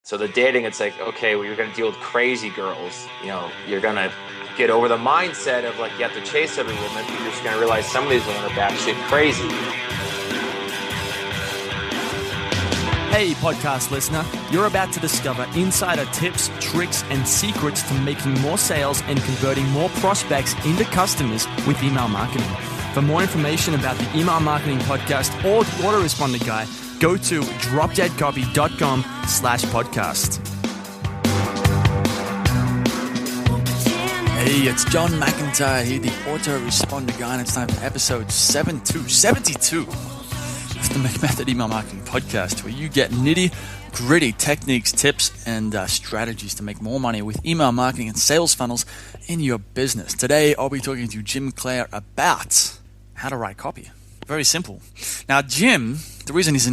So the dating, it's like, okay, well, you're going to deal with crazy girls. You know, you're going to get over the mindset of like, you have to chase every woman. You're just going to realize some of these women are batshit crazy. Hey, podcast listener, you're about to discover insider tips, tricks, and secrets to making more sales and converting more prospects into customers with email marketing. For more information about the Email Marketing Podcast or the Autoresponder Guide, go to dropdeadcopy.com/podcast. Hey, it's John McIntyre here, the Autoresponder Guide, and it's time for episode 72 of the McMethod Email Marketing Podcast, where you get nitty-gritty techniques, tips, and strategies to make more money with email marketing and sales funnels in your business. Today, I'll be talking to Jim Clair about how to write copy. Very simple. Now, Jim, the reason he's a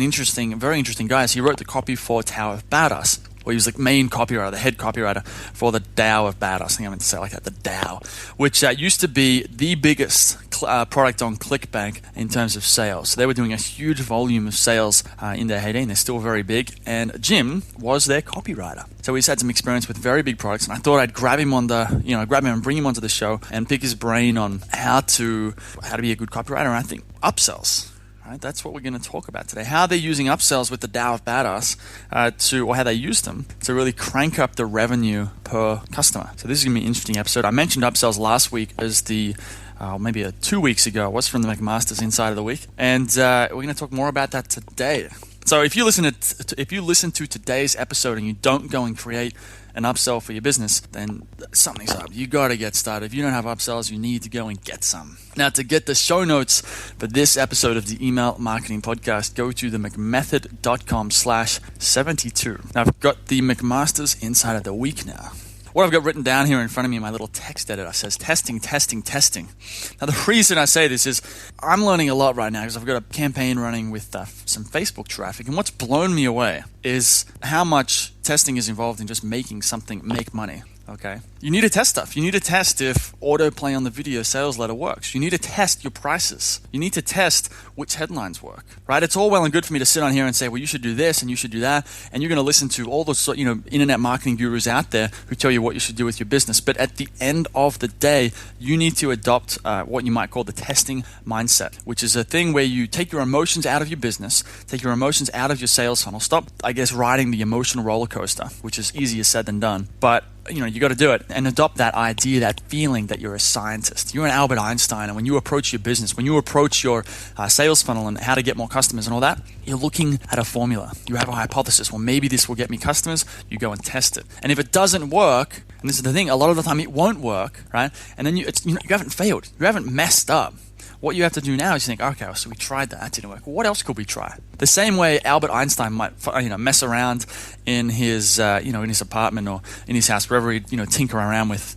very interesting guy is he wrote the copy for Tower of Badass, where he was the main copywriter, the head copywriter for the Tao of Badass. I think I meant to say it like that, the Tao, which used to be the biggest product on ClickBank in terms of sales. So they were doing a huge volume of sales in their heyday, and they're still very big. And Jim was their copywriter. So he's had some experience with very big products, and I thought I'd grab him and bring him onto the show and pick his brain on how to be a good copywriter. And I think upsells. Right, that's what we're going to talk about today. How they're using upsells with the Tao of Badass or how they use them to really crank up the revenue per customer. So this is going to be an interesting episode. I mentioned upsells last week as maybe 2 weeks ago. It was from the McMasters Inside of the Week, and we're going to talk more about that today. So if you listen to today's episode and you don't go and create an upsell for your business, then something's up. You got to get started. If you don't have upsells, you need to go and get some. Now, to get the show notes for this episode of the Email Marketing Podcast, go to themcmethod.com/72. Now, I've got the McMasters Inside of the Week now. What I've got written down here in front of me in my little text editor says testing, testing, testing. Now, the reason I say this is I'm learning a lot right now because I've got a campaign running with some Facebook traffic. And what's blown me away is how much testing is involved in just making something make money. Okay. You need to test stuff. You need to test if autoplay on the video sales letter works. You need to test your prices. You need to test which headlines work, right? It's all well and good for me to sit on here and say, well, you should do this and you should do that. And you're going to listen to all the, internet marketing gurus out there who tell you what you should do with your business. But at the end of the day, you need to adopt what you might call the testing mindset, which is a thing where you take your emotions out of your business, take your emotions out of your sales funnel. Stop, riding the emotional roller coaster, which is easier said than done. But you got to do it and adopt that idea, that feeling that you're a scientist. You're an Albert Einstein, and when you approach your business, when you approach your sales funnel and how to get more customers and all that, you're looking at a formula. You have a hypothesis. Well, maybe this will get me customers. You go and test it. And if it doesn't work, and this is the thing, a lot of the time it won't work, right? And then you haven't failed. You haven't messed up. What you have to do now is you think, okay, so we tried that didn't work. What else could we try? The same way Albert Einstein might, mess around in his, in his apartment or in his house, wherever he, tinker around with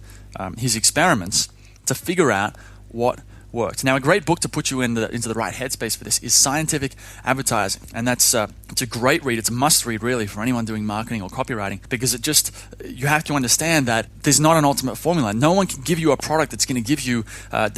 his experiments to figure out what worked. Now, a great book to put you into the right headspace for this is Scientific Advertising, and it's a great read. It's a must read, really, for anyone doing marketing or copywriting, because you have to understand that there's not an ultimate formula. No one can give you a product that's going to give you a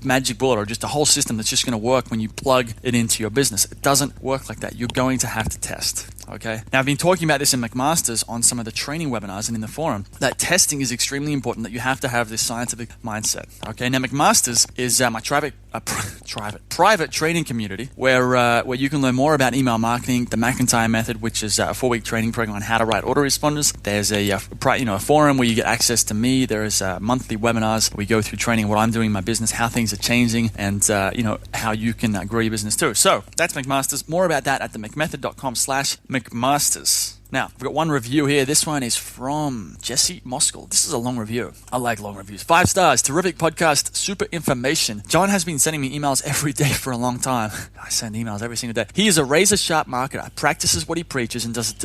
magic bullet or just a whole system that's just going to work when you plug it into your business. It doesn't work like that. You're going to have to test. Okay. Now, I've been talking about this in McMasters on some of the training webinars and in the forum, that testing is extremely important, that you have to have this scientific mindset. Okay. Now, McMasters is my private training community where you can learn more about email marketing, the McIntyre method, which is a 4-week training program on how to write autoresponders. There's a forum where you get access to me. There is monthly webinars. We go through training, what I'm doing in my business, how things are changing, and how you can grow your business too. So that's McMasters. More about that at themcmethod.com/McMasters. Now, we've got one review here. This one is from Jesse Moskal. This is a long review. I like long reviews. 5 stars. Terrific podcast. Super information. John has been sending me emails every day for a long time. I send emails every single day. He is a razor-sharp marketer, practices what he preaches, and does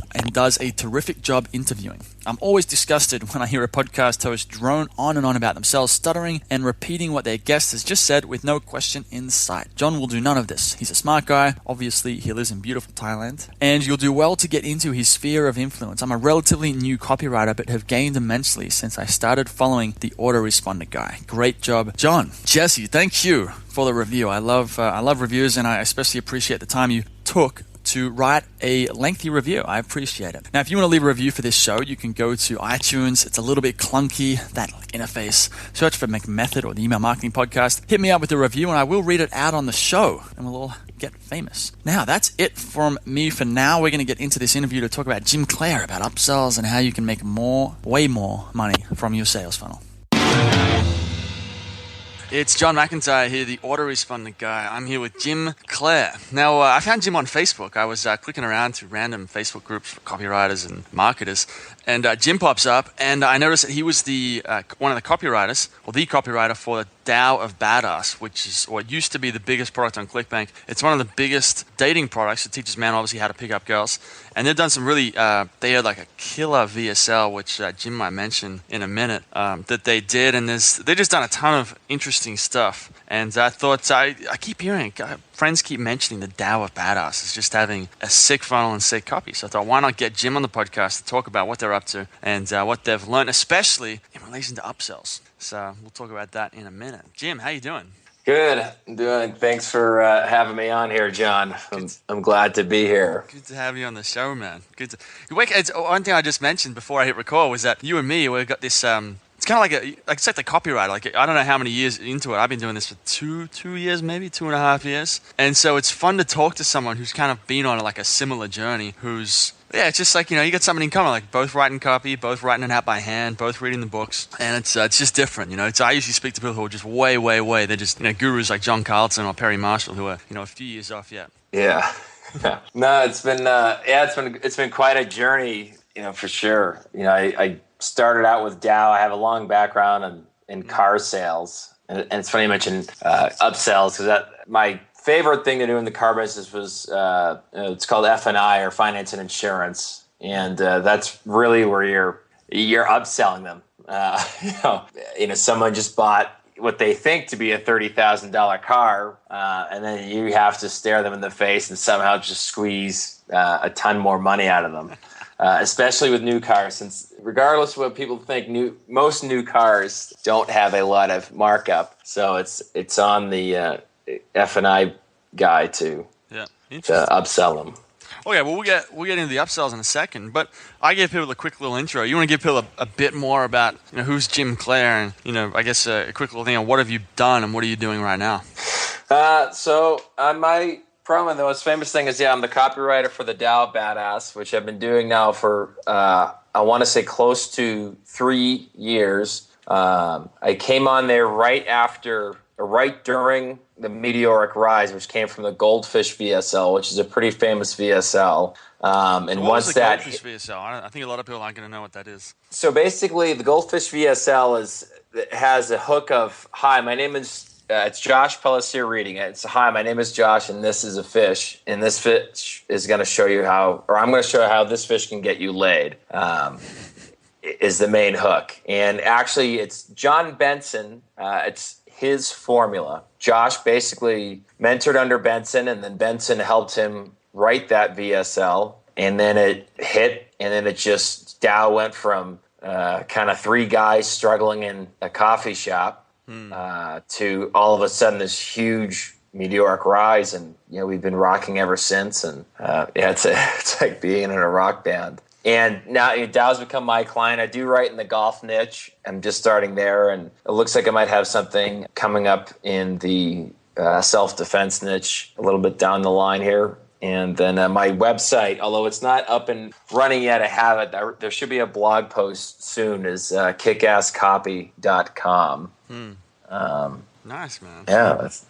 a terrific job interviewing. I'm always disgusted when I hear a podcast host drone on and on about themselves, stuttering and repeating what their guest has just said with no question in sight. John will do none of this. He's a smart guy. Obviously, he lives in beautiful Thailand. And you'll do well to get into his sphere of influence. I'm a relatively new copywriter, but have gained immensely since I started following the Autoresponder Guy. Great job, John. Jesse, thank you for the review. I love reviews, and I especially appreciate the time you took to write a lengthy review. I appreciate it. Now, if you want to leave a review for this show, you can go to iTunes. It's a little bit clunky, that interface. Search for McMethod or the Email Marketing Podcast. Hit me up with a review and I will read it out on the show and we'll all get famous. Now, that's it from me for now. We're going to get into this interview to talk about Jim Clair, about upsells and how you can make way more money from your sales funnel. It's John McIntyre here, the autorespondent guy. I'm here with Jim Clair. Now, I found Jim on Facebook. I was clicking around through random Facebook groups for copywriters and marketers, and Jim pops up, and I noticed that he was the one of the copywriters, or the copywriter for the Tao of Badass, which is what used to be the biggest product on ClickBank. It's one of the biggest dating products. It teaches men, obviously, how to pick up girls. And they've done some really, they had like a killer VSL, which Jim might mention in a minute, that they did. And they've just done a ton of interesting stuff. And I thought, I keep hearing, friends keep mentioning the Tao of Badass as just having a sick funnel and sick copy. So I thought, why not get Jim on the podcast to talk about what they're up to and what they've learned, especially in relation to upsells. So we'll talk about that in a minute. Jim, how you doing? Good. I'm doing. Thanks for having me on here, John. I'm glad to be here. Good to have you on the show, man. One thing I just mentioned before I hit record was that you and me, we've got this. It's kind of it's like the copywriter. Like, I don't know how many years into it. I've been doing this for two years, maybe 2.5 years. And so it's fun to talk to someone who's kind of been on like a similar journey. It's just like, you got something in common, like both writing copy, both writing it out by hand, both reading the books, and it's just different, I usually speak to people who are just way, they're just, gurus like John Carlton or Perry Marshall who are, a few years off yet. Yeah. No, it's been quite a journey, for sure. I started out with Dow. I have a long background in car sales, and it's funny you mentioned upsells, because my favorite thing to do in the car business was it's called F&I, or finance and insurance, and that's really where you're upselling them. Someone just bought what they think to be a $30,000 car, and then you have to stare them in the face and somehow just squeeze a ton more money out of them. Especially with new cars, since regardless of what people think, most new cars don't have a lot of markup, so it's on the F&I guy to upsell them. Okay, well, we'll get into the upsells in a second, but I gave people a quick little intro. You want to give people a bit more about who's Jim Clair, and I guess a quick little thing on what have you done and what are you doing right now? Probably the most famous thing is, I'm the copywriter for the Tao of Badass, which I've been doing now for, I want to say close to 3 years. I came on there right during the meteoric rise, which came from the Goldfish VSL, which is a pretty famous VSL. Goldfish VSL? I think a lot of people aren't going to know what that is. So basically, the Goldfish VSL has a hook of, hi, my name is... it's Josh Pellissier reading it. It's, hi, my name is Josh, and this is a fish. And this fish is going to show you I'm going to show you how this fish can get you laid, is the main hook. And actually, it's John Benson. It's his formula. Josh basically mentored under Benson, and then Benson helped him write that VSL. And then it hit, and then Dow went from kind of 3 guys struggling in a coffee shop to all of a sudden this huge meteoric rise, and we've been rocking ever since. And it's like being in a rock band. And now Dow's become my client. I do write in the golf niche. I'm just starting there, and it looks like I might have something coming up in the self-defense niche a little bit down the line here. And then my website, although it's not up and running yet, I have it. There should be a blog post soon, is kickasscopy.com. Nice, man. Yeah, that's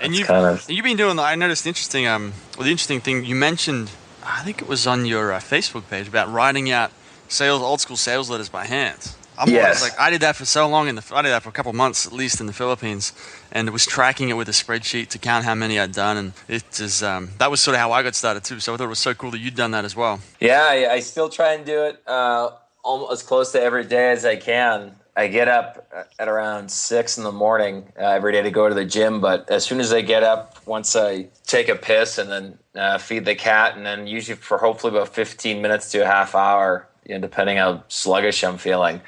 you've been doing. I noticed the interesting thing you mentioned. I think it was on your Facebook page about writing out old school sales letters by hand. Yes. I did that for so long. I did that for a couple of months at least in the Philippines, and it was tracking it with a spreadsheet to count how many I'd done, and that was sort of how I got started too. So I thought it was so cool that you'd done that as well. Yeah, I still try and do it almost as close to every day as I can. I get up at around 6 in the morning every day to go to the gym, but as soon as I get up, once I take a piss and then feed the cat, and then usually for hopefully about 15 minutes to a half hour, depending how sluggish I'm feeling,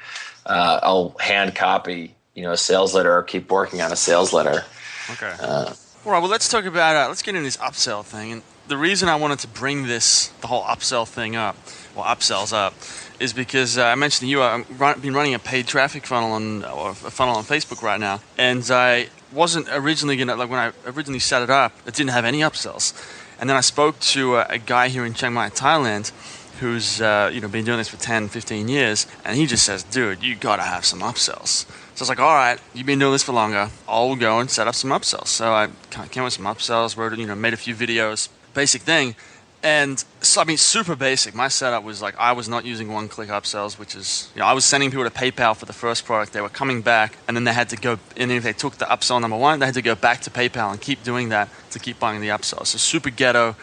I'll hand copy, a sales letter or keep working on a sales letter. Okay. All right, well, let's talk about, let's get into this upsell thing. And the reason I wanted to bring the whole upsell thing up, or upsells up, is because I mentioned to you I've been running a paid traffic funnel on Facebook right now, and I wasn't originally gonna, like when I originally set it up, it didn't have any upsells, and then I spoke to a guy here in Chiang Mai, Thailand, who's been doing this for 10, 15 years, and he just says, dude, you gotta have some upsells. So I was like, all right, you've been doing this for longer, I'll go and set up some upsells. So I came with some upsells, wrote it, made a few videos, basic thing. And so, I mean, super basic. My setup was like, I was not using one-click upsells, which is, I was sending people to PayPal for the first product. They were coming back, and then they had to go, and if they took the upsell number one, they had to go back to PayPal and keep doing that to keep buying the upsell. So super ghetto,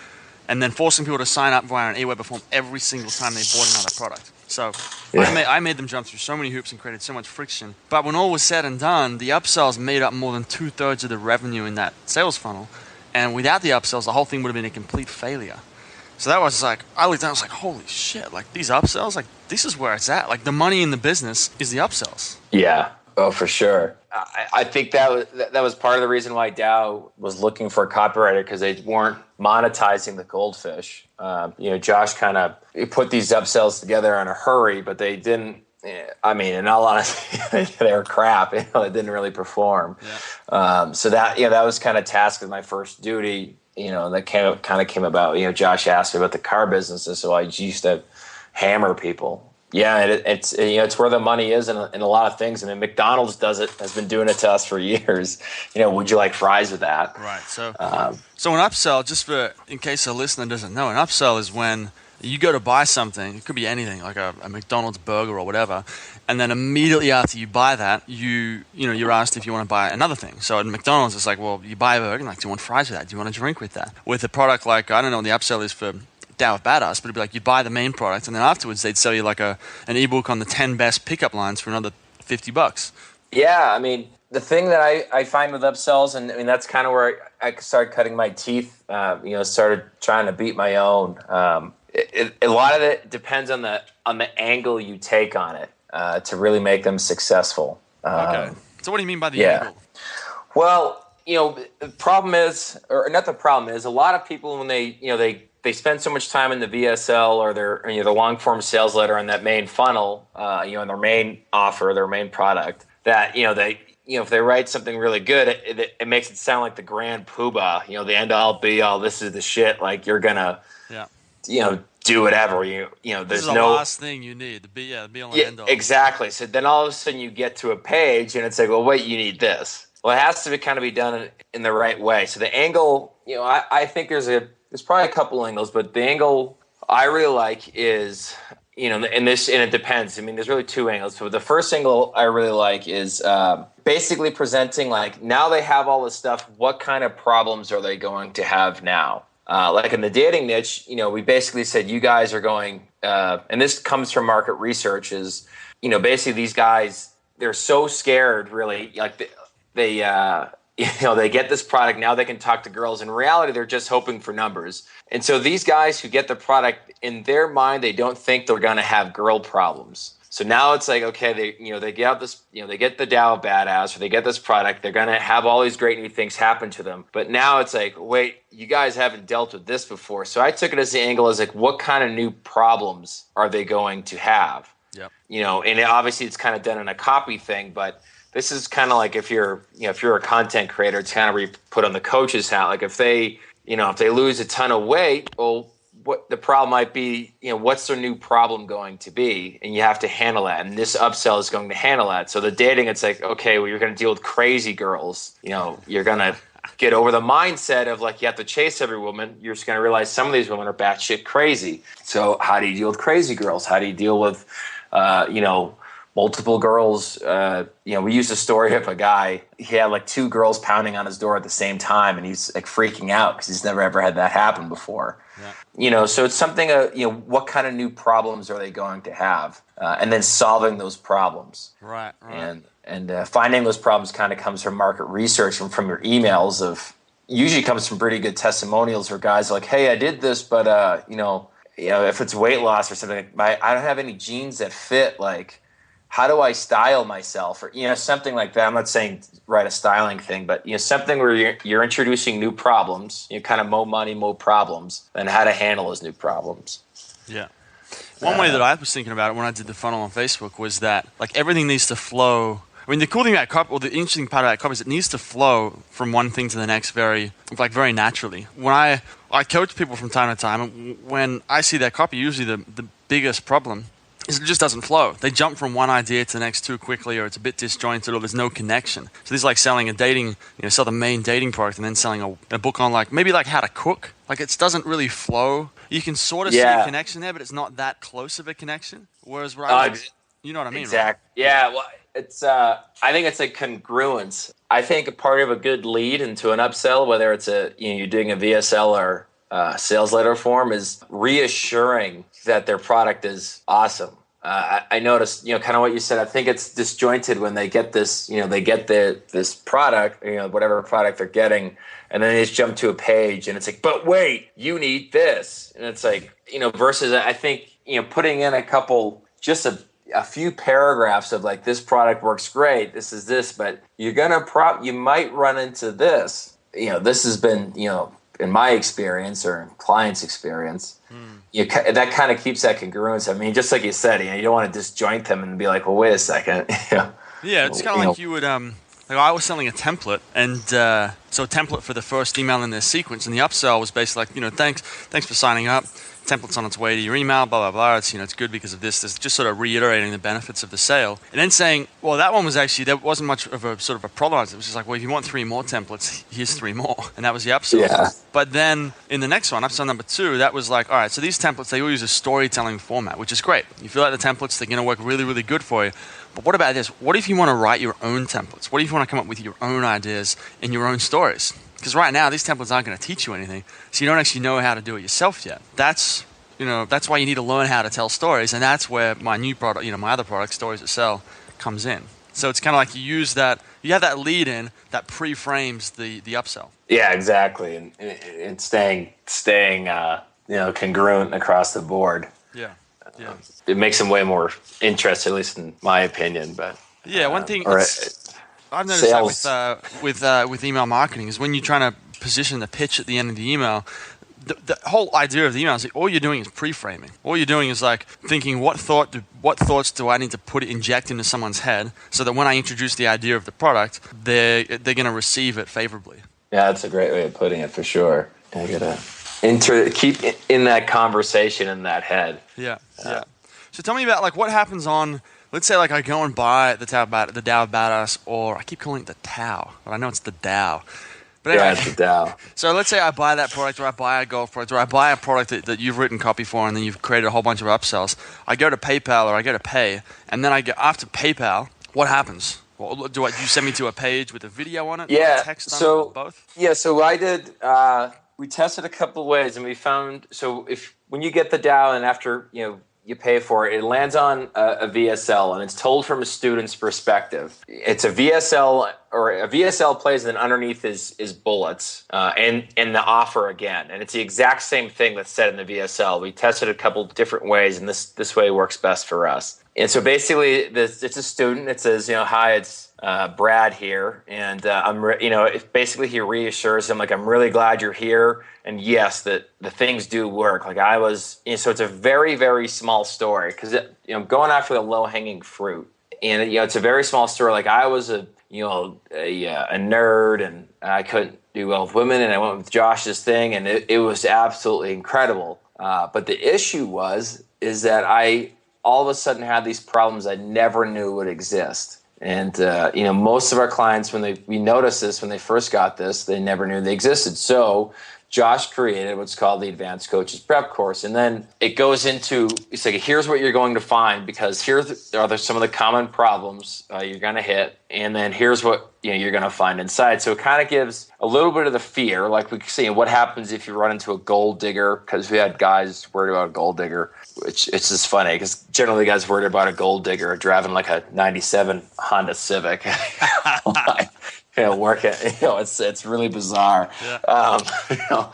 and then forcing people to sign up via an AWeber form every single time they bought another product. So I made them jump through so many hoops and created so much friction. But when all was said and done, the upsells made up more than 2/3 of the revenue in that sales funnel. And without the upsells, the whole thing would have been a complete failure. So that was like, I looked down, I was like, holy shit, like these upsells, like this is where it's at. Like the money in the business is the upsells. Yeah. Oh, for sure. I think that was part of the reason why Dow was looking for a copywriter, because they weren't monetizing the goldfish. Josh kind of put these upsells together in a hurry, but they didn't. I mean, in all honesty, they were crap. It didn't really perform. Yeah. So that was kind of tasked as my first duty. That came about. Josh asked me about the car business, so I used to hammer people. Yeah, it's where the money is in a lot of things. I mean, McDonald's has been doing it to us for years. Would you like fries with that? Right. So an upsell, just in case a listener doesn't know, an upsell is when you go to buy something. It could be anything, like a McDonald's burger or whatever, and then immediately after you buy that, you're asked if you want to buy another thing. So at McDonald's, it's like, well, you buy a burger, like, do you want fries with that? Do you want a drink with that? With a product like, I don't know what the upsell is for Dow of Badass, but it'd be like you buy the main product, and then afterwards they'd sell you like an ebook on the 10 best pickup lines for another $50. Yeah, I mean, the thing that I find with upsells, and I mean that's kind of where I started cutting my teeth. Started trying to beat my own. A lot of it depends on the angle you take on it to really make them successful. Okay. So what do you mean by the angle? Well, the problem is, or not the problem is, a lot of people when they spend so much time in the VSL or the long form sales letter on that main funnel, in their main offer, their main product, that if they write something really good, it makes it sound like the grand poobah, the end all be all. This is the shit. Like you're gonna, do whatever. There's the last thing you need. The be all and end all. Exactly. So then all of a sudden you get to a page and it's like, well, wait, you need this. Well, it has to kind of be done in the right way. So the angle, I think there's probably a couple angles, but the angle I really like is, and it depends. I mean, there's really two angles. So the first angle I really like is basically presenting like, now they have all this stuff. What kind of problems are they going to have now? Like in the dating niche, we basically said you guys are going, and this comes from market research, is, basically these guys, they're so scared, really, like they get this product, now they can talk to girls. In reality, they're just hoping for numbers. And so these guys who get the product, in their mind, they don't think they're going to have girl problems. So now it's like, okay, they get out this, they get the Dow of Badass, or they get this product, they're going to have all these great new things happen to them. But now it's like, wait, you guys haven't dealt with this before. So I took it as the angle as like, what kind of new problems are they going to have? Yep. And obviously it's kind of done in a copy thing, but this is kind of like if you're a content creator, it's kind of where you put on the coach's hat. Like if they lose a ton of weight, well, what the problem might be, what's their new problem going to be? And you have to handle that. And this upsell is going to handle that. So the dating, it's like, okay, well, you're going to deal with crazy girls. You're going to get over the mindset of like, you have to chase every woman. You're just going to realize some of these women are batshit crazy. So how do you deal with crazy girls? How do you deal with, multiple girls? We used a story of a guy. He had like two girls pounding on his door at the same time, and he's like freaking out because he's never ever had that happen before. Yeah. So it's something. What kind of new problems are they going to have, and then solving those problems. Right. And finding those problems kind of comes from market research and from your emails. Usually comes from pretty good testimonials where guys are like, hey, I did this, but if it's weight loss or something, I don't have any jeans that fit. Like, how do I style myself, or something like that. I'm not saying write a styling thing, but something where you're introducing new problems, kind of more money, more problems, and how to handle those new problems. Yeah. One way that I was thinking about it when I did the funnel on Facebook was that like everything needs to flow. I mean, the cool thing about copy, or the interesting part about copy, is it needs to flow from one thing to the next very naturally. When I coach people from time to time, and when I see that copy, usually the biggest problem is it just doesn't flow. They jump from one idea to the next too quickly, or it's a bit disjointed, or there's no connection. So this is like selling a dating, sell the main dating product, and then selling a book on maybe how to cook. Like it doesn't really flow. You can sort of see a connection there, but it's not that close of a connection. Whereas, you know what I mean? Exactly. Right? Yeah. Well, it's. I think it's a congruence. I think a part of a good lead into an upsell, whether it's you're doing a VSL or sales letter form, is reassuring that their product is awesome. I noticed, kind of what you said. I think it's disjointed when they get this, they get this product, whatever product they're getting, and then they just jump to a page, and it's like, but wait, you need this, and it's like, versus I think, putting in a couple, just a few paragraphs of like, this product works great, this is this, but you're gonna you might run into this. This has been, in my experience or in clients' experience, that kind of keeps that congruence. I mean, just like you said, you don't want to disjoint them and be like, well, wait a second. Yeah, it's kind of like you would, like I was selling a template, and so a template for the first email in their sequence, and the upsell was basically like, thanks for signing up. Template's on its way to your email, blah, blah, blah. It's, it's good because of this. It's just sort of reiterating the benefits of the sale. And then saying, well, that one was actually, there wasn't much of a sort of a problem. It was just like, well, if you want 3 more templates, here's 3 more. And that was the upsell. Yeah. But then in the next one, upsell number 2, that was like, all right, so these templates, they all use a storytelling format, which is great. You feel like the templates, they're going to work really, really good for you. But what about this? What if you want to write your own templates? What if you want to come up with your own ideas and your own stories? Because right now, these templates aren't going to teach you anything. So you don't actually know how to do it yourself yet. That's why you need to learn how to tell stories, and that's where my new product, my other product, Stories That Sell, comes in. So it's kind of like you have that lead in that pre-frames the upsell. Yeah, exactly, and staying congruent across the board. Yeah. It makes them way more interested, at least in my opinion. But one thing I've noticed that with email marketing is when you're trying to position the pitch at the end of the email. The whole idea of the email is all you're doing is pre-framing. All you're doing is like thinking, what thoughts do I need to inject into someone's head so that when I introduce the idea of the product, they're going to receive it favorably. Yeah, that's a great way of putting it for sure. I gotta keep in that conversation in that head. Yeah. So tell me about like what happens on. Let's say like I go and buy the Tao Badass, or I keep calling it the Tao, but I know it's the Tao. But anyway, it's the Tao. So let's say I buy that product, or I buy a golf product, or I buy a product that you've written copy for, and then you've created a whole bunch of upsells. I go to PayPal or I go to Pay, and then I go after PayPal. What happens? Well, do you send me to a page with a video on it? Yeah. Or text on it, or both? Yeah. So I did. We tested a couple of ways, and we found when you get the Tao, and after you pay for it, it lands on a VSL, and it's told from a student's perspective. It's a VSL, or a VSL plays, and then underneath is bullets, and the offer again. And it's the exact same thing that's said in the VSL. We tested a couple different ways, and this way works best for us. And so basically, it's a student. It says, hi, it's Brad here, and basically he reassures him, like, I'm really glad you're here, and yes, that the things do work. Like I was, so it's a very, very small story, because going after the low hanging fruit, and it's a very small story. Like I was a nerd, and I couldn't do well with women, and I went with Josh's thing, and it was absolutely incredible. But the issue is that I all of a sudden had these problems I never knew would exist. And, most of our clients, we noticed this when they first got this, they never knew they existed. So Josh created what's called the Advanced Coaches Prep Course. And then it goes into, it's like, here's what you're going to find, because here are some of the common problems you're going to hit. And then here's what you're going to find inside. So it kind of gives a little bit of the fear, like we see what happens if you run into a gold digger, because we had guys worried about a gold digger, which it's just funny, because generally guys worried about a gold digger are driving like a 97 Honda Civic. Working, it's really bizarre. Yeah.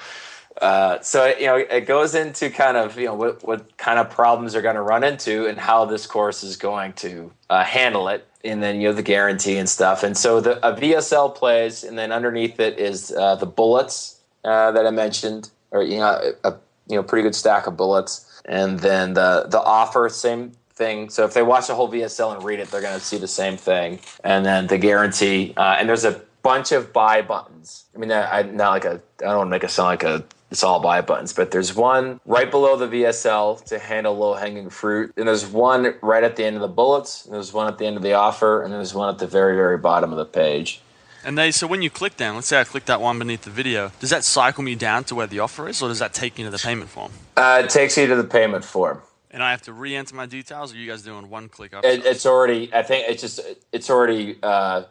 So it goes into kind of what kind of problems they're going to run into and how this course is going to handle it, and then the guarantee and stuff. And so a VSL plays, and then underneath it is the bullets that I mentioned, or a pretty good stack of bullets, and then the offer, same thing. So if they watch the whole VSL and read it, they're going to see the same thing, and then the guarantee, and there's a bunch of buy buttons. I mean, I don't want to make it sound like it's all buy buttons, but there's one right below the VSL to handle low-hanging fruit, and there's one right at the end of the bullets, and there's one at the end of the offer, and there's one at the very, very bottom of the page. And so when you click down, let's say I click that one beneath the video, does that cycle me down to where the offer is, or does that take me to the payment form? It takes you to the payment form. And I have to re-enter my details, or are you guys doing one-click upsell? It's already, I think it's already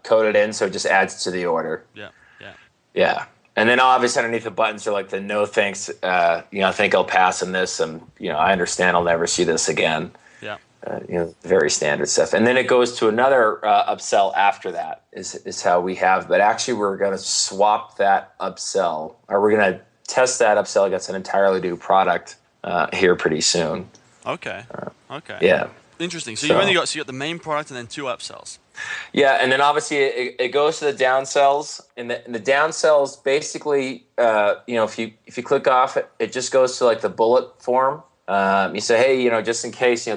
coded in, so it just adds to the order. Yeah. And then obviously underneath the buttons are like the no thanks, I think I'll pass on this, and I understand I'll never see this again. Yeah. Very standard stuff. And then it goes to another upsell after that is how we have, but actually we're going to swap that upsell, or we're going to test that upsell against an entirely new product here pretty soon. Okay. Yeah. Interesting. So you got the main product and then 2 upsells. Yeah, and then obviously it goes to the downsells, and the downsells basically, if you click off it, it just goes to like the bullet form. You say, hey, just in case,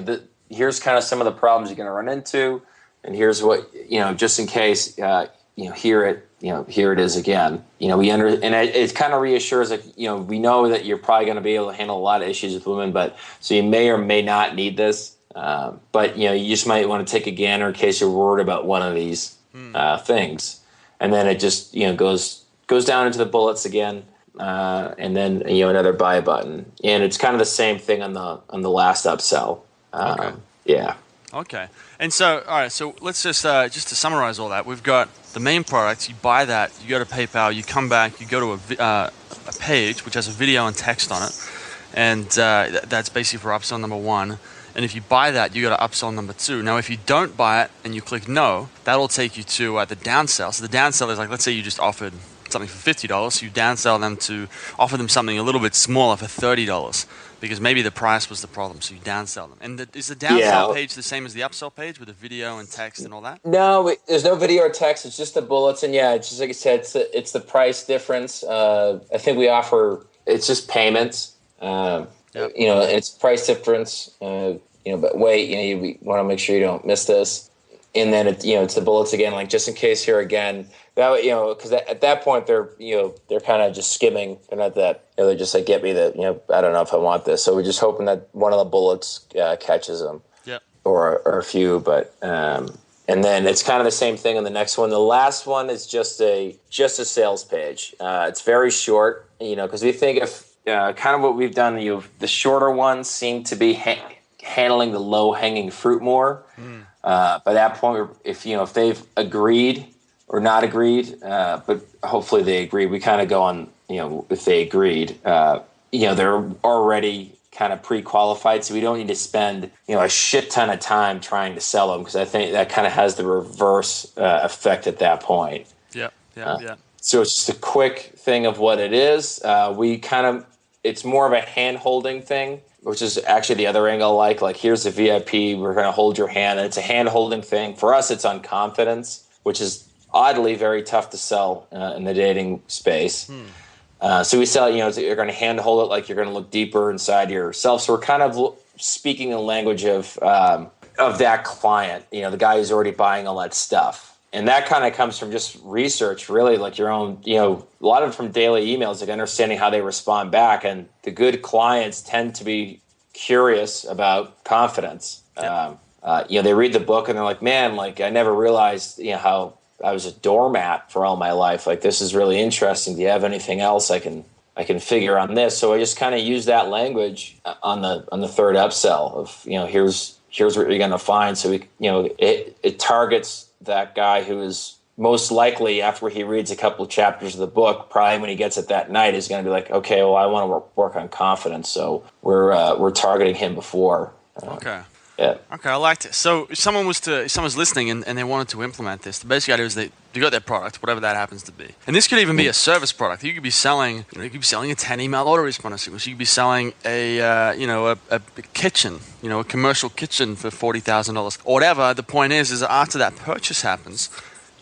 here's kind of some of the problems you're going to run into, and here's what just in case, here it is again. And it kind of reassures, like, we know that you're probably going to be able to handle a lot of issues with women, but so you may or may not need this. But you just might want to take a gander in case you're worried about one of these things, and then it just goes down into the bullets again, and then another buy button, and it's kind of the same thing on the last upsell. Okay. Yeah. Okay. And so, all right. So let's just to summarize all that, we've got the main product. You buy that. You go to PayPal. You come back. You go to a page which has a video and text on it, and that's basically for upsell number 1. And if you buy that, you go to upsell number 2. Now, if you don't buy it and you click no, that'll take you to the downsell. So the downsell is like, let's say you just offered something for $50. So you downsell them to offer them something a little bit smaller for $30 because maybe the price was the problem. So you downsell them. And is the downsell page the same as the upsell page with the video and text and all that? No, there's no video or text. It's just the bullets. And it's just like I said, it's the price difference. I think we offer, it's just payments. Yep. It's price difference, but wait, you want to make sure you don't miss this. And then it's the bullets again, like just in case here again, that way, because at that point they're kind of just skimming. They're not that, they're just like, get me the, I don't know if I want this. So we're just hoping that one of the bullets catches them. Yep. Or a few, but, and then it's kind of the same thing on the next one. The last one is just a sales page. It's very short, because we think if, kind of what we've done, the shorter ones seem to be handling the low-hanging fruit more. By that point, if they've agreed or not agreed, but hopefully they agreed, we kind of go on, if they agreed, they're already kind of pre-qualified, so we don't need to spend, a shit ton of time trying to sell them, because I think that kind of has the reverse effect at that point. Yeah. So it's just a quick thing of what it is. It's more of a hand-holding thing, which is actually the other angle. Like here's the VIP, we're going to hold your hand. And it's a hand-holding thing. For us, it's on confidence, which is oddly very tough to sell in the dating space. So we sell, you're going to hand-hold it like you're going to look deeper inside yourself. So we're kind of speaking the language of that client, the guy who's already buying all that stuff. And that kind of comes from just research, really, like your own, a lot of it from daily emails, like understanding how they respond back. And the good clients tend to be curious about confidence. Yeah. They read the book and they're like, man, like I never realized, how I was a doormat for all my life. Like, this is really interesting. Do you have anything else I can figure on this? So I just kind of use that language on the third upsell of, here's what you're going to find. So it targets that guy who is most likely, after he reads a couple of chapters of the book, probably when he gets it that night, is going to be like, okay, well, I want to work on confidence. So we're targeting him before. Okay. Yeah. Okay, I liked it. So if someone's listening and they wanted to implement this, the basic idea is that you got their product, whatever that happens to be. And this could even be a service product. You could be selling, a 10 email autoresponder sequence. You could be selling a kitchen, a commercial kitchen for $40,000 or whatever. The point is that after that purchase happens,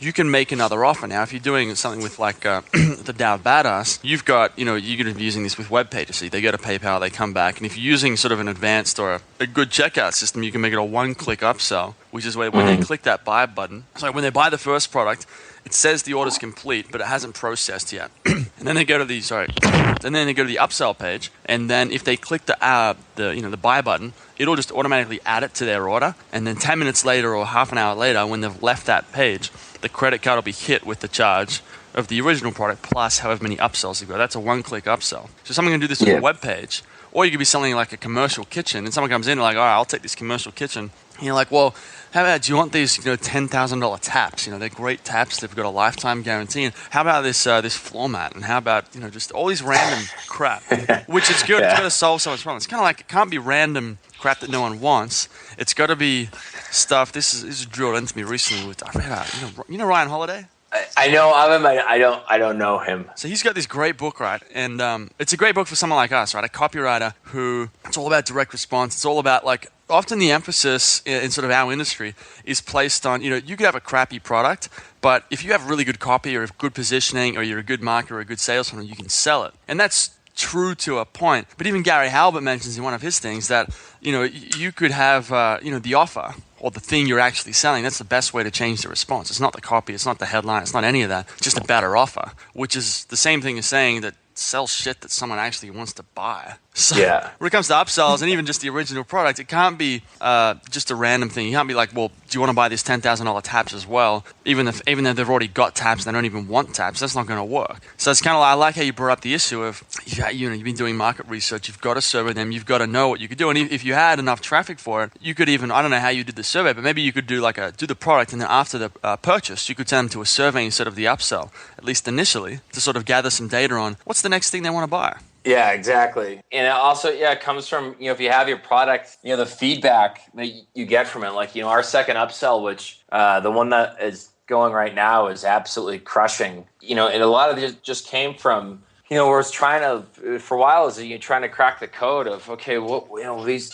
you can make another offer. Now, if you're doing something with like the Dow Badass, you've got, you're going to be using this with web pages. So they go to PayPal, they come back. And if you're using sort of an advanced or a good checkout system, you can make it a one-click upsell, which is where when they click that buy button, so when they buy the first product, it says the order's complete, but it hasn't processed yet. And then they go to the upsell page, and then if they click the buy button, it'll just automatically add it to their order. And then 10 minutes later or half an hour later, when they've left that page, the credit card will be hit with the charge of the original product plus however many upsells you've got. That's a one-click upsell. So someone can do this with a web page, or you could be selling like a commercial kitchen, and someone comes in and like, all right, I'll take this commercial kitchen. And you're like, well, how about, do you want these, $10,000 taps? They're great taps. They've got a lifetime guarantee. And how about this floor mat? And how about, just all these random crap, which is good. It's got to solve someone's problem. It's kind of like, it can't be random crap that no one wants. It's got to be stuff. This is drilled into me recently with, I read out, Ryan Holiday? I know of him. I don't know him. So he's got this great book, right? And it's a great book for someone like us, right? A copywriter who, it's all about direct response. It's all about like, often the emphasis in sort of our industry is placed on, you could have a crappy product, but if you have really good copy or good positioning or you're a good marketer or a good sales funnel, you can sell it. And that's true to a point. But even Gary Halbert mentions in one of his things that, you could have, the offer or the thing you're actually selling. That's the best way to change the response. It's not the copy. It's not the headline. It's not any of that. It's just a better offer, which is the same thing as saying that sell shit that someone actually wants to buy. So when it comes to upsells and even just the original product, it can't be just a random thing. You can't be like, well, do you want to buy this $10,000 taps as well? Even though they've already got taps and they don't even want taps, that's not going to work. So it's kind of like, I like how you brought up the issue of, you've been doing market research, you've got to survey them, you've got to know what you could do. And if you had enough traffic for it, you could even, I don't know how you did the survey, but maybe you could do do the product and then after the purchase, you could send them to a survey instead of the upsell, at least initially, to sort of gather some data on what's the next thing they want to buy. Yeah, exactly. And it also, it comes from, if you have your product, the feedback that you get from it. Like, our second upsell, which the one that is going right now is absolutely crushing. And a lot of it just came from, where it's trying to, for a while, is you're trying to crack the code of, okay, these,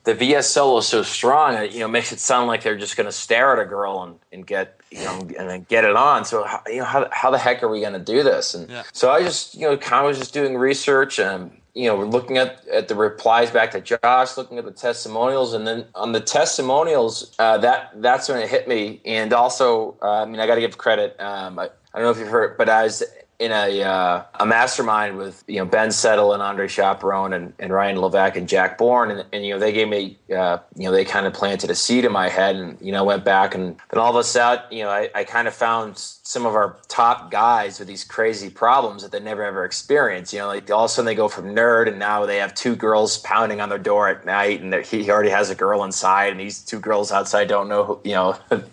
the VSL is so strong, it makes it sound like they're just going to stare at a girl and get, and then get it on. So, how the heck are we going to do this? And so I just, kind of was just doing research and, we're looking at the replies back to Josh, looking at the testimonials. And then on the testimonials, that's when it hit me. And also, I got to give credit. I don't know if you've heard, but I was in a mastermind with Ben Settle and Andre Chaperone and Ryan Levesque and Jack Bourne, and they gave me they kind of planted a seed in my head, and I went back and then all of a sudden I kind of found some of our top guys with these crazy problems that they never ever experienced. Like all of a sudden they go from nerd and now they have two girls pounding on their door at night, and he already has a girl inside, and these two girls outside don't know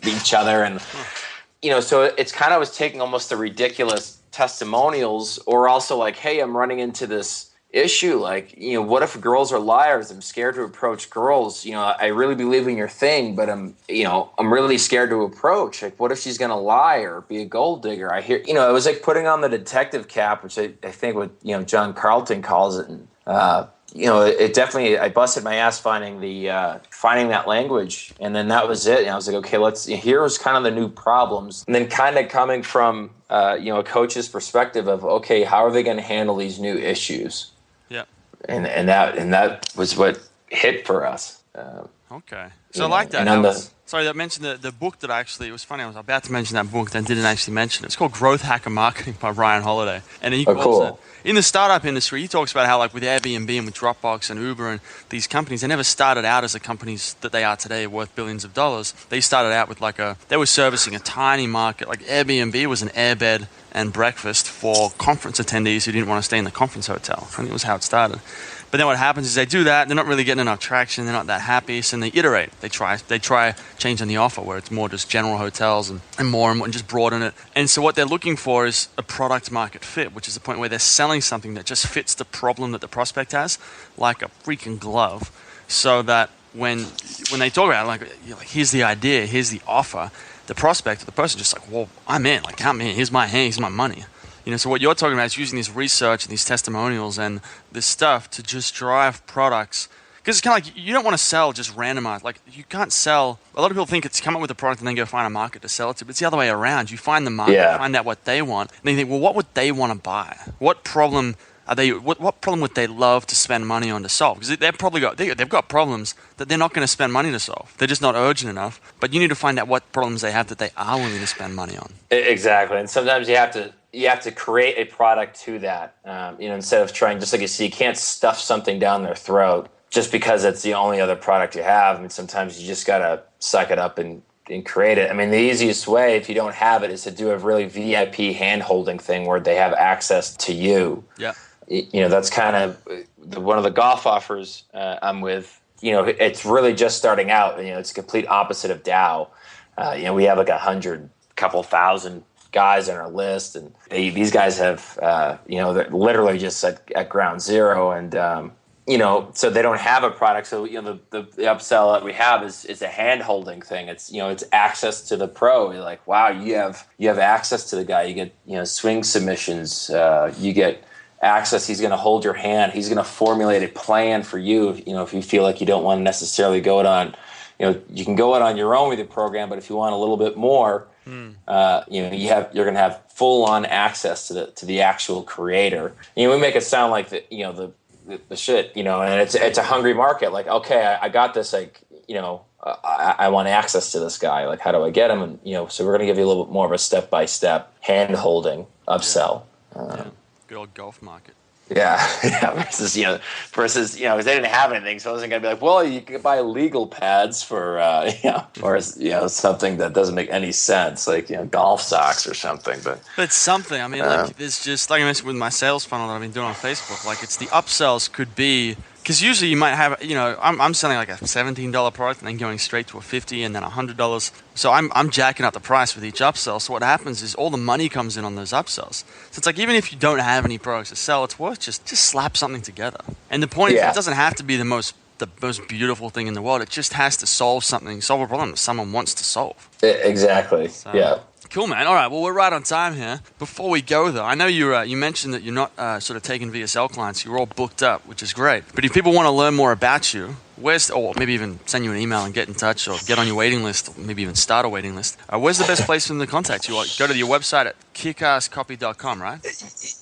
each other, and so it's kind of was taking almost the ridiculous testimonials, or also like, hey, I'm running into this issue, like, what if girls are liars? I'm scared to approach girls. I really believe in your thing, but I'm really scared to approach. Like, what if she's gonna lie or be a gold digger? I hear, it was like putting on the detective cap, which I think what John Carlton calls it, and it definitely, I busted my ass finding that language, and then that was it. And I was like, okay, here's kind of the new problems, and then kind of coming from a coach's perspective of, okay, how are they going to handle these new issues? Yeah, and that was what hit for us. Okay, so I like that. Sorry, I mentioned the book that it was funny, I was about to mention that book, then didn't actually mention it. It's called Growth Hacker Marketing by Ryan Holiday. And he calls it, in the startup industry, he talks about how, like with Airbnb and with Dropbox and Uber and these companies, they never started out as the companies that they are today, worth billions of dollars. They started out with they were servicing a tiny market. Like Airbnb was an airbed and breakfast for conference attendees who didn't want to stay in the conference hotel. I think it was how it started. But then what happens is they do that, they're not really getting enough traction, they're not that happy, so then they iterate. They try changing the offer where it's more just general hotels and more and just broaden it. And so what they're looking for is a product market fit, which is the point where they're selling something that just fits the problem that the prospect has, like a freaking glove, so that when they talk about it, like, you're like, here's the idea, here's the offer, the prospect or the person just like, well, I'm in, like, count me in, here's my hand, here's my money. So what you're talking about is using this research and these testimonials and this stuff to just drive products. Because it's kind of like, you don't want to sell just randomized. Like, you can't sell. A lot of people think it's come up with a product and then go find a market to sell it to. But it's the other way around. You find the market, find out what they want, and then you think, well, what would they want to buy? What problem are they? What problem would they love to spend money on to solve? Because they've got problems that they're not going to spend money to solve. They're just not urgent enough. But you need to find out what problems they have that they are willing to spend money on. Exactly, and sometimes you have to create a product to that. Instead of trying, just like you see, you can't stuff something down their throat just because it's the only other product you have. I mean, sometimes you just got to suck it up and create it. I mean, the easiest way, if you don't have it, is to do a really VIP hand-holding thing where they have access to you. Yeah. That's kind of one of the golf offers I'm with. It's really just starting out. It's a complete opposite of Dow. We have like 100, couple thousand guys on our list, and these guys have, they're literally just at ground zero, and so they don't have a product. So the upsell that we have is a hand holding thing. It's it's access to the pro. You're like, wow, you have access to the guy. You get swing submissions. You get access. He's going to hold your hand. He's going to formulate a plan for you. If you feel like you don't want to necessarily go it on, you can go it on your own with your program. But if you want a little bit more, you're going to have full on access to the actual creator. We make it sound like the shit, and it's a hungry market. Like, okay, I got this. Like, I want access to this guy. Like, how do I get him? And so we're going to give you a little bit more of a step by step hand holding upsell. Good old golf market. Yeah. Versus because they didn't have anything, so I wasn't going to be like, well, you could buy legal pads for, or something that doesn't make any sense, like golf socks or something. But it's something. I mean, like, there's just, like I mentioned with my sales funnel that I've been doing on Facebook. Like, it's the upsells could be. Because usually you might have, I'm selling like a $17 product and then going straight to a $50 and then $100. So I'm jacking up the price with each upsell. So what happens is all the money comes in on those upsells. So it's like, even if you don't have any products to sell, it's worth just slap something together. And the point is, it doesn't have to be the most beautiful thing in the world. It just has to solve a problem that someone wants to solve. Exactly. So. Yeah. Cool, man. All right. Well, we're right on time here. Before we go, though, I know you mentioned that you're not sort of taking VSL clients. You're all booked up, which is great. But if people want to learn more about you, or maybe even send you an email and get in touch, or get on your waiting list, or maybe even start a waiting list, where's the best place for them to contact you? Go to your website at kickasscopy.com, right?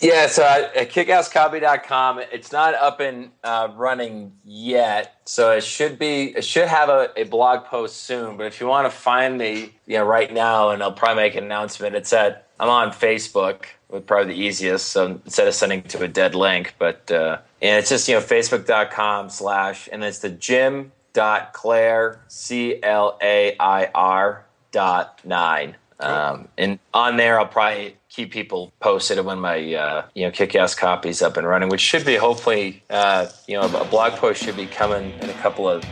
Yeah, so at kickasscopy.com, it's not up and running yet, so it should have a blog post soon. But if you want to find me, right now, and I'll probably make an announcement, I'm on Facebook, would probably the easiest. So instead of sending to a dead link, but and it's just facebook.com/ and it's the Jim.Clair Clair.9. And on there, I'll probably keep people posted when my Kick-Ass Copy's up and running, which should be hopefully a blog post should be coming in a couple of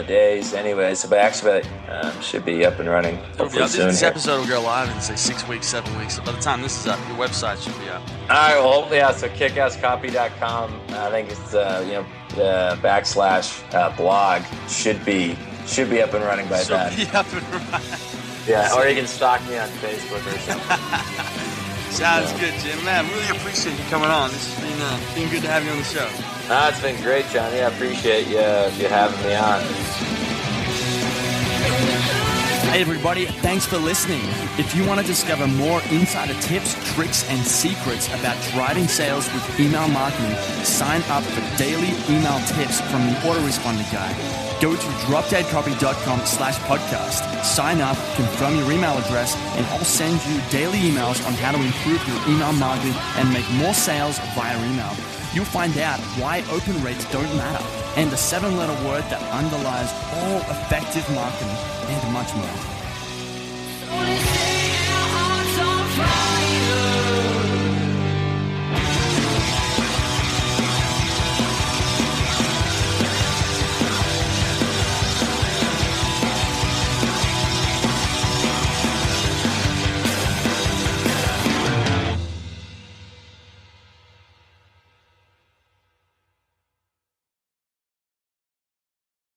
days anyways. But actually should be up and running hopefully soon. This episode will go live in say 6 weeks, 7 weeks. So by the time this is up, your website should be up. All right, well, yeah. So kickasscopy.com, I think it's the / blog should be up and running by then. Should be up and running. Yeah, or you can stalk me on Facebook or something. Sounds good, Jim. Man, really appreciate you coming on. This has been good to have you on the show. It's been great, Johnny. I appreciate you having me on. Hey everybody, thanks for listening. If you want to discover more insider tips, tricks, and secrets about driving sales with email marketing, sign up for daily email tips from the autoresponder guy. Go to dropdeadcopy.com/podcast. Sign up, confirm your email address, and I'll send you daily emails on how to improve your email marketing and make more sales via email. You'll find out why open rates don't matter and the 7-letter word that underlies all effective marketing and much more.